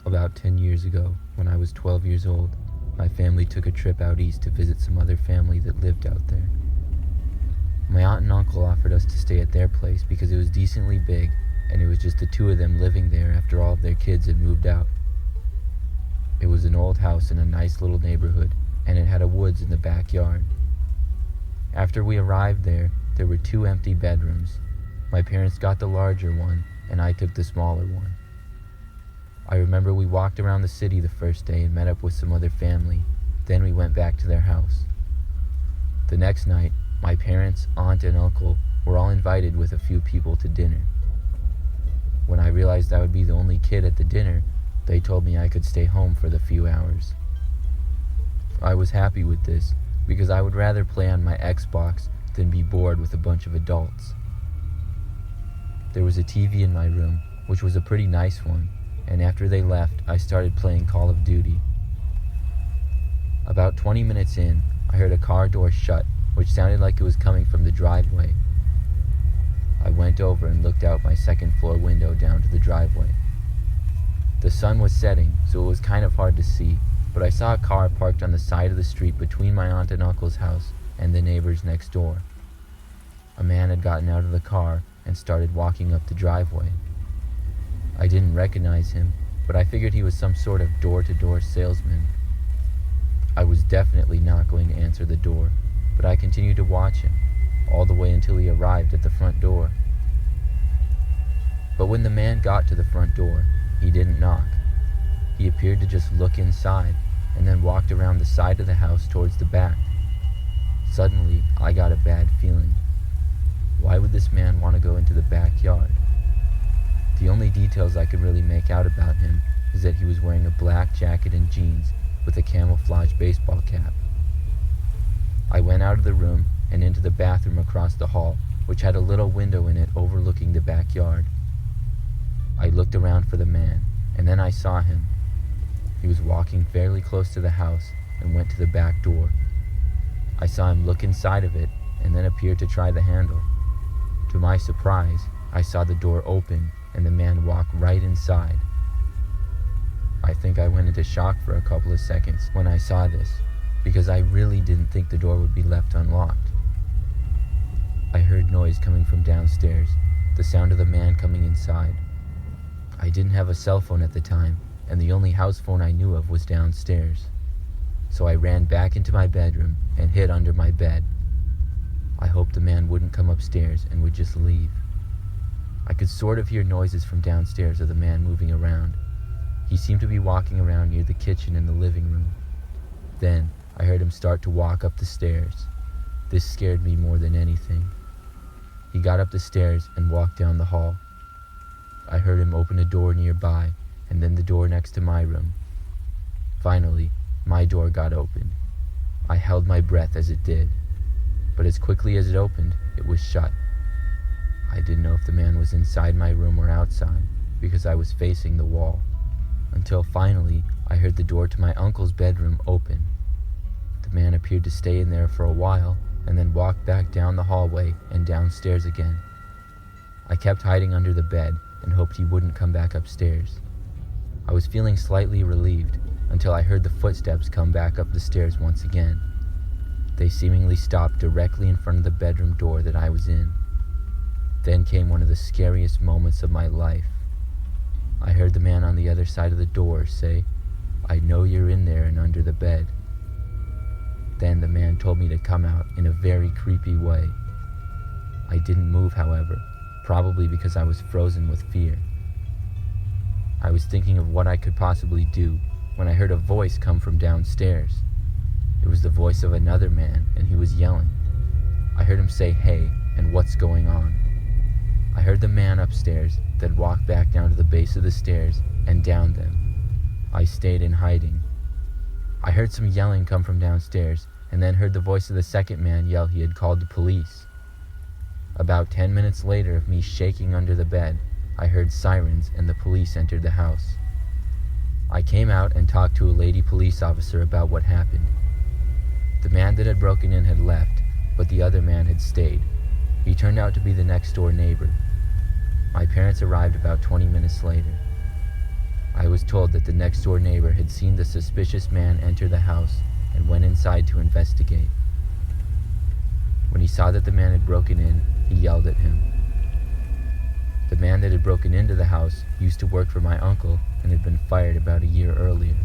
About 10 years ago, when I was 12 years old, my family took a trip out east to visit some other family that lived out there. My aunt and uncle offered us to stay at their place because it was decently big and it was just the two of them living there after all of their kids had moved out. It was an old house in a nice little neighborhood, and it had a woods in the backyard. After we arrived there were 2 empty bedrooms. My parents got the larger one, and I took the smaller one. I remember we walked around the city the first day and met up with some other family. Then we went back to their house. The next night, my parents, aunt, and uncle were all invited with a few people to dinner. When I realized I would be the only kid at the dinner, they told me I could stay home for the few hours. I was happy with this because I would rather play on my Xbox than be bored with a bunch of adults. There was a TV in my room, which was a pretty nice one, and after they left, I started playing Call of Duty. About 20 minutes in, I heard a car door shut, which sounded like it was coming from the driveway. I went over and looked out my second floor window down to the driveway. The sun was setting, so it was kind of hard to see, but I saw a car parked on the side of the street between my aunt and uncle's house and the neighbors next door. A man had gotten out of the car and started walking up the driveway. I didn't recognize him, but I figured he was some sort of door-to-door salesman. I was definitely not going to answer the door, but I continued to watch him, all the way until he arrived at the front door. But when the man got to the front door, he didn't knock. He appeared to just look inside, and then walked around the side of the house towards the back. Suddenly, I got a bad feeling. Why would this man want to go into the backyard? The only details I could really make out about him is that he was wearing a black jacket and jeans with a camouflage baseball cap. I went out of the room and into the bathroom across the hall, which had a little window in it overlooking the backyard. I looked around for the man, and then I saw him. He was walking fairly close to the house and went to the back door. I saw him look inside of it and then appear to try the handle. To my surprise, I saw the door open and the man walk right inside. I think I went into shock for a couple of seconds when I saw this, because I really didn't think the door would be left unlocked. I heard noise coming from downstairs, the sound of the man coming inside. I didn't have a cell phone at the time, and the only house phone I knew of was downstairs. So I ran back into my bedroom and hid under my bed. I hoped the man wouldn't come upstairs and would just leave. I could sort of hear noises from downstairs of the man moving around. He seemed to be walking around near the kitchen and the living room. Then, I heard him start to walk up the stairs. This scared me more than anything. He got up the stairs and walked down the hall. I heard him open a door nearby, and then the door next to my room. Finally, my door got opened. I held my breath as it did, but as quickly as it opened, it was shut. I didn't know if the man was inside my room or outside, because I was facing the wall, until finally I heard the door to my uncle's bedroom open. The man appeared to stay in there for a while, and then walked back down the hallway and downstairs again. I kept hiding under the bed and hoped he wouldn't come back upstairs. I was feeling slightly relieved until I heard the footsteps come back up the stairs once again. They seemingly stopped directly in front of the bedroom door that I was in. Then came one of the scariest moments of my life. I heard the man on the other side of the door say, "I know you're in there and under the bed." Then the man told me to come out in a very creepy way. I didn't move, however, probably because I was frozen with fear. I was thinking of what I could possibly do when I heard a voice come from downstairs. It was the voice of another man, and he was yelling. I heard him say, "Hey," and "What's going on?" I heard the man upstairs, then walk back down to the base of the stairs and down them. I stayed in hiding. I heard some yelling come from downstairs, and then heard the voice of the second man yell he had called the police. About 10 minutes later of me shaking under the bed, I heard sirens and the police entered the house. I came out and talked to a lady police officer about what happened. The man that had broken in had left, but the other man had stayed. He turned out to be the next door neighbor. My parents arrived about 20 minutes later. I was told that the next door neighbor had seen the suspicious man enter the house and went inside to investigate. When he saw that the man had broken in, he yelled at him. The man that had broken into the house used to work for my uncle and had been fired about a year earlier.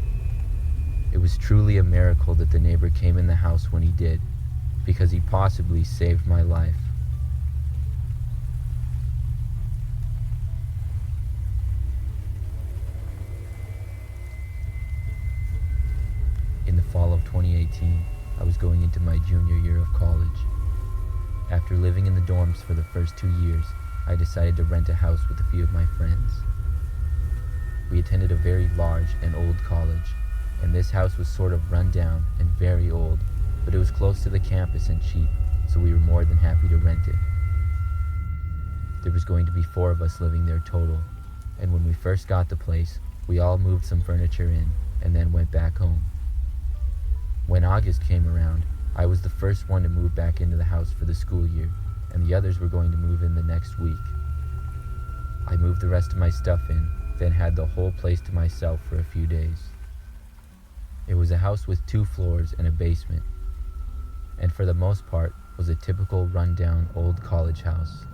It was truly a miracle that the neighbor came in the house when he did, because he possibly saved my life. In the fall of 2018, I was going into my junior year of college. After living in the dorms for the first 2 years, I decided to rent a house with a few of my friends. We attended a very large and old college, and this house was sort of run down and very old, but it was close to the campus and cheap, so we were more than happy to rent it. There was going to be 4 of us living there total, and when we first got the place, we all moved some furniture in and then went back home. When August came around, I was the first one to move back into the house for the school year, and the others were going to move in the next week. I moved the rest of my stuff in, then had the whole place to myself for a few days. It was a house with 2 floors and a basement, and for the most part was a typical run-down old college house.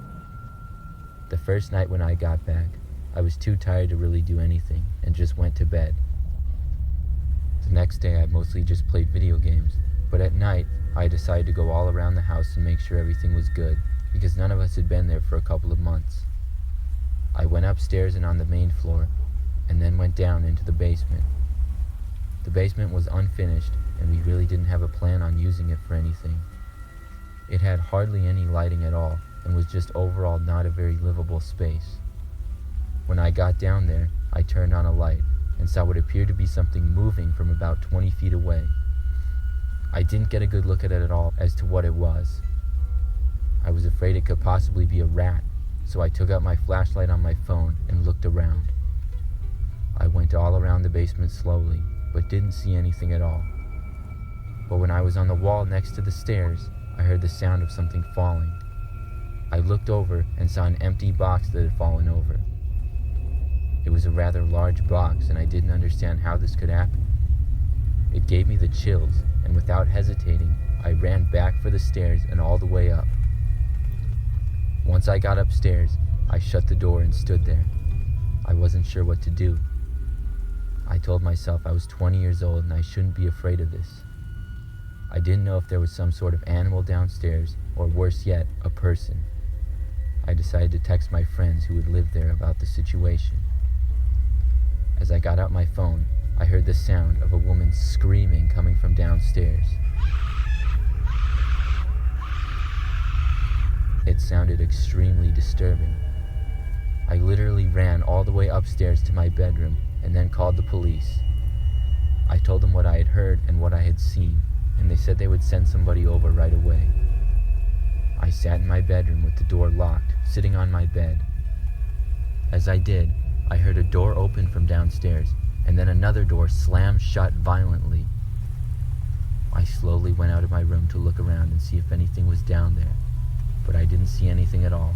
The first night when I got back, I was too tired to really do anything and just went to bed. The next day I mostly just played video games, but at night I decided to go all around the house and make sure everything was good, because none of us had been there for a couple of months. I went upstairs and on the main floor, and then went down into the basement. The basement was unfinished, and we really didn't have a plan on using it for anything. It had hardly any lighting at all, and was just overall not a very livable space. When I got down there, I turned on a light, and saw what appeared to be something moving from about 20 feet away. I didn't get a good look at it at all as to what it was. I was afraid it could possibly be a rat, so I took out my flashlight on my phone and looked around. I went all around the basement slowly, but didn't see anything at all. But when I was on the wall next to the stairs, I heard the sound of something falling. I looked over and saw an empty box that had fallen over. It was a rather large box, and I didn't understand how this could happen. It gave me the chills, and without hesitating, I ran back for the stairs and all the way up. Once I got upstairs, I shut the door and stood there. I wasn't sure what to do. I told myself I was 20 years old and I shouldn't be afraid of this. I didn't know if there was some sort of animal downstairs, or worse yet, a person. I decided to text my friends who had lived there about the situation. As I got out my phone, I heard the sound of a woman screaming coming from downstairs. It sounded extremely disturbing. I literally ran all the way upstairs to my bedroom and then called the police. I told them what I had heard and what I had seen, and they said they would send somebody over right away. I sat in my bedroom with the door locked, sitting on my bed. As I did, I heard a door open from downstairs, and then another door slam shut violently. I slowly went out of my room to look around and see if anything was down there, but I didn't see anything at all.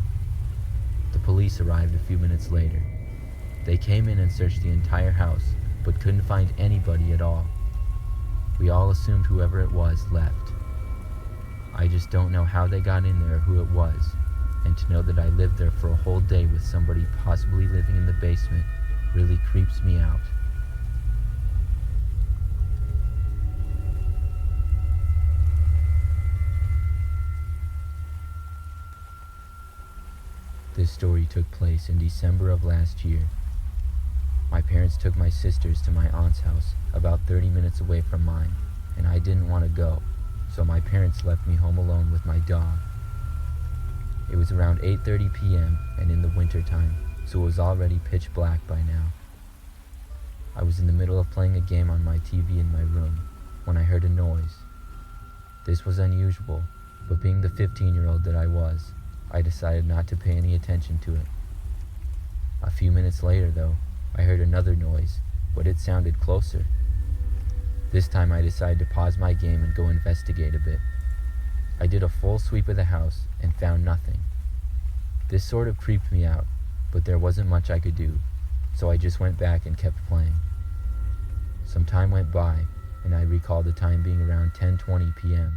The police arrived a few minutes later. They came in and searched the entire house, but couldn't find anybody at all. We all assumed whoever it was left. I just don't know how they got in there or who it was, and to know that I lived there for a whole day with somebody possibly living in the basement really creeps me out. This story took place in December of last year. My parents took my sisters to my aunt's house, about 30 minutes away from mine, and I didn't want to go, so my parents left me home alone with my dog. It was around 8:30 p.m. and in the winter time, so it was already pitch black by now. I was in the middle of playing a game on my TV in my room when I heard a noise. This was unusual, but being the 15-year-old that I was, I decided not to pay any attention to it. A few minutes later, though, I heard another noise, but it sounded closer. This time I decided to pause my game and go investigate a bit. I did a full sweep of the house and found nothing. This sort of creeped me out, but there wasn't much I could do. so I just went back and kept playing. Some time went by, and I recall the time being around 10:20 p.m.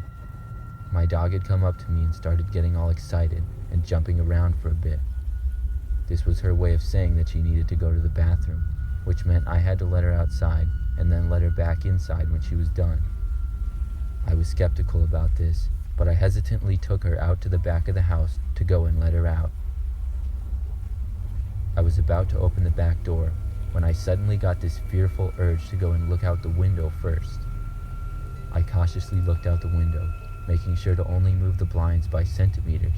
My dog had come up to me and started getting all excited and jumping around for a bit. This was her way of saying that she needed to go to the bathroom, which meant I had to let her outside and then let her back inside when she was done. I was skeptical about this, but I hesitantly took her out to the back of the house to go and let her out. I was about to open the back door when I suddenly got this fearful urge to go and look out the window first. I cautiously looked out the window, making sure to only move the blinds by centimeters.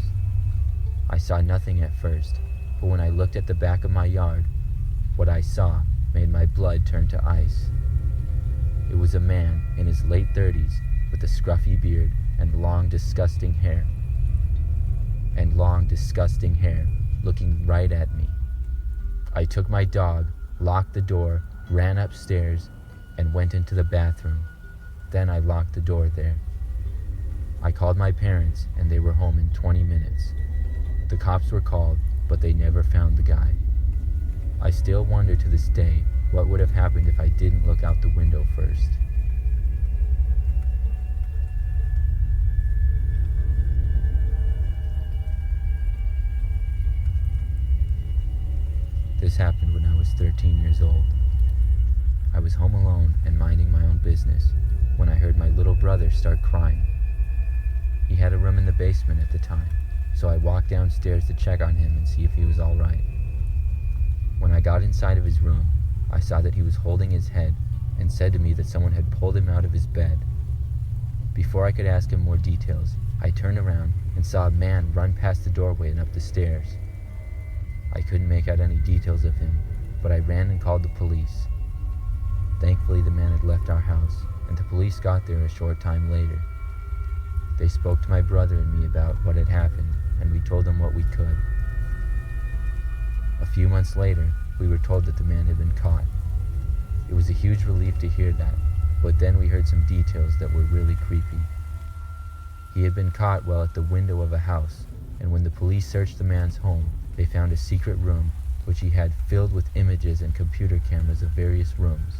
I saw nothing at first, but when I looked at the back of my yard, what I saw made my blood turn to ice. It was a man in his late 30s with a scruffy beard and long, disgusting hair, looking right at me. I took my dog, locked the door, ran upstairs, and went into the bathroom. Then I locked the door there. I called my parents, and they were home in 20 minutes. The cops were called, but they never found the guy. I still wonder to this day what would have happened if I didn't look out the window first. This happened when I was 13 years old. I was home alone and minding my own business when I heard my little brother start crying. He had a room in the basement at the time, so I walked downstairs to check on him and see if he was all right. When I got inside of his room, I saw that he was holding his head and said to me that someone had pulled him out of his bed. Before I could ask him more details, I turned around and saw a man run past the doorway and up the stairs. I couldn't make out any details of him, but I ran and called the police. Thankfully, the man had left our house, and the police got there a short time later. They spoke to my brother and me about what had happened, and we told them what we could. A few months later, we were told that the man had been caught. It was a huge relief to hear that, but then we heard some details that were really creepy. He had been caught while at the window of a house, and when the police searched the man's home, they found a secret room which he had filled with images and computer cameras of various rooms.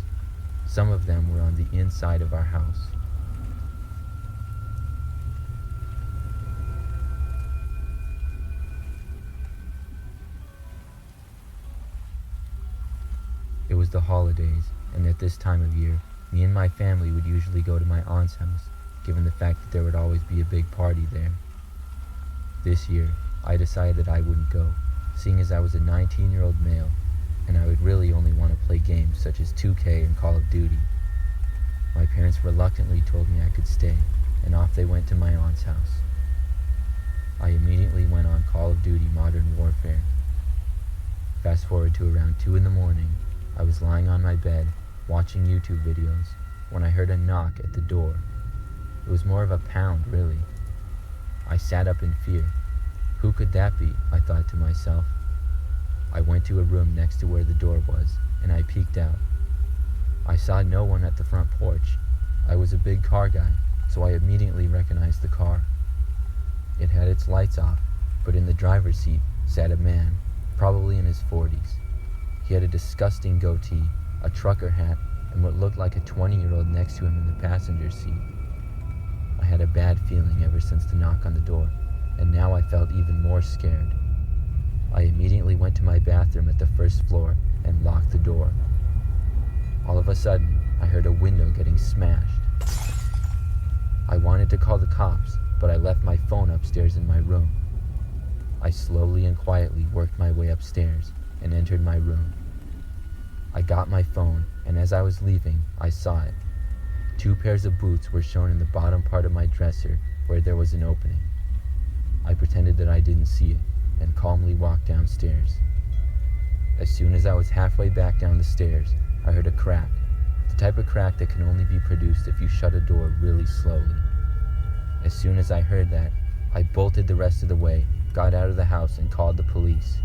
Some of them were on the inside of our house. It was the holidays, and at this time of year, me and my family would usually go to my aunt's house, given the fact that there would always be a big party there. This year, I decided that I wouldn't go, seeing as I was a 19-year-old male, and I would really only want to play games such as 2K and Call of Duty. My parents reluctantly told me I could stay, and off they went to my aunt's house. I immediately went on Call of Duty Modern Warfare. Fast forward to around 2 in the morning, I was lying on my bed, watching YouTube videos, when I heard a knock at the door. It was more of a pound, really. I sat up in fear. Who could that be? I thought to myself. I went to a room next to where the door was, and I peeked out. I saw no one at the front porch. I was a big car guy, so I immediately recognized the car. It had its lights off, but in the driver's seat sat a man, probably in his 40s. He had a disgusting goatee, a trucker hat, and what looked like a 20-year-old next to him in the passenger seat. I had a bad feeling ever since the knock on the door, and now I felt even more scared. I immediately went to my bathroom at the first floor and locked the door. All of a sudden, I heard a window getting smashed. I wanted to call the cops, but I left my phone upstairs in my room. I slowly and quietly worked my way upstairs and entered my room. I got my phone, and as I was leaving, I saw it. 2 pairs of boots were shown in the bottom part of my dresser where there was an opening. I pretended that I didn't see it and calmly walked downstairs. As soon as I was halfway back down the stairs, I heard a crack, the type of crack that can only be produced if you shut a door really slowly. As soon as I heard that, I bolted the rest of the way, got out of the house, and called the police.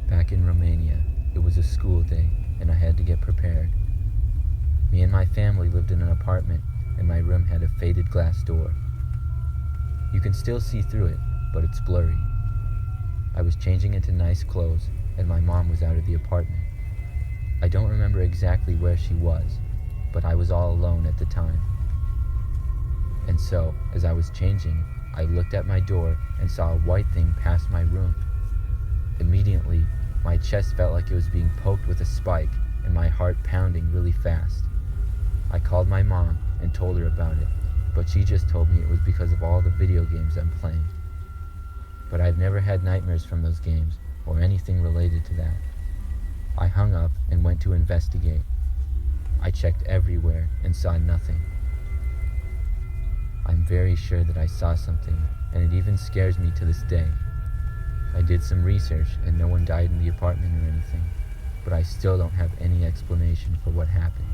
Back in Romania, it was a school day, and I had to get prepared. Me and my family lived in an apartment, and my room had a faded glass door. You can still see through it, but it's blurry. I was changing into nice clothes, and my mom was out of the apartment. I don't remember exactly where she was, but I was all alone at the time. And so, as I was changing, I looked at my door and saw a white thing pass my room. Immediately, my chest felt like it was being poked with a spike and my heart pounding really fast. I called my mom and told her about it, but she just told me it was because of all the video games I'm playing. But I've never had nightmares from those games or anything related to that. I hung up and went to investigate. I checked everywhere and saw nothing. I'm very sure that I saw something, and it even scares me to this day. I did some research and no one died in the apartment or anything, but I still don't have any explanation for what happened.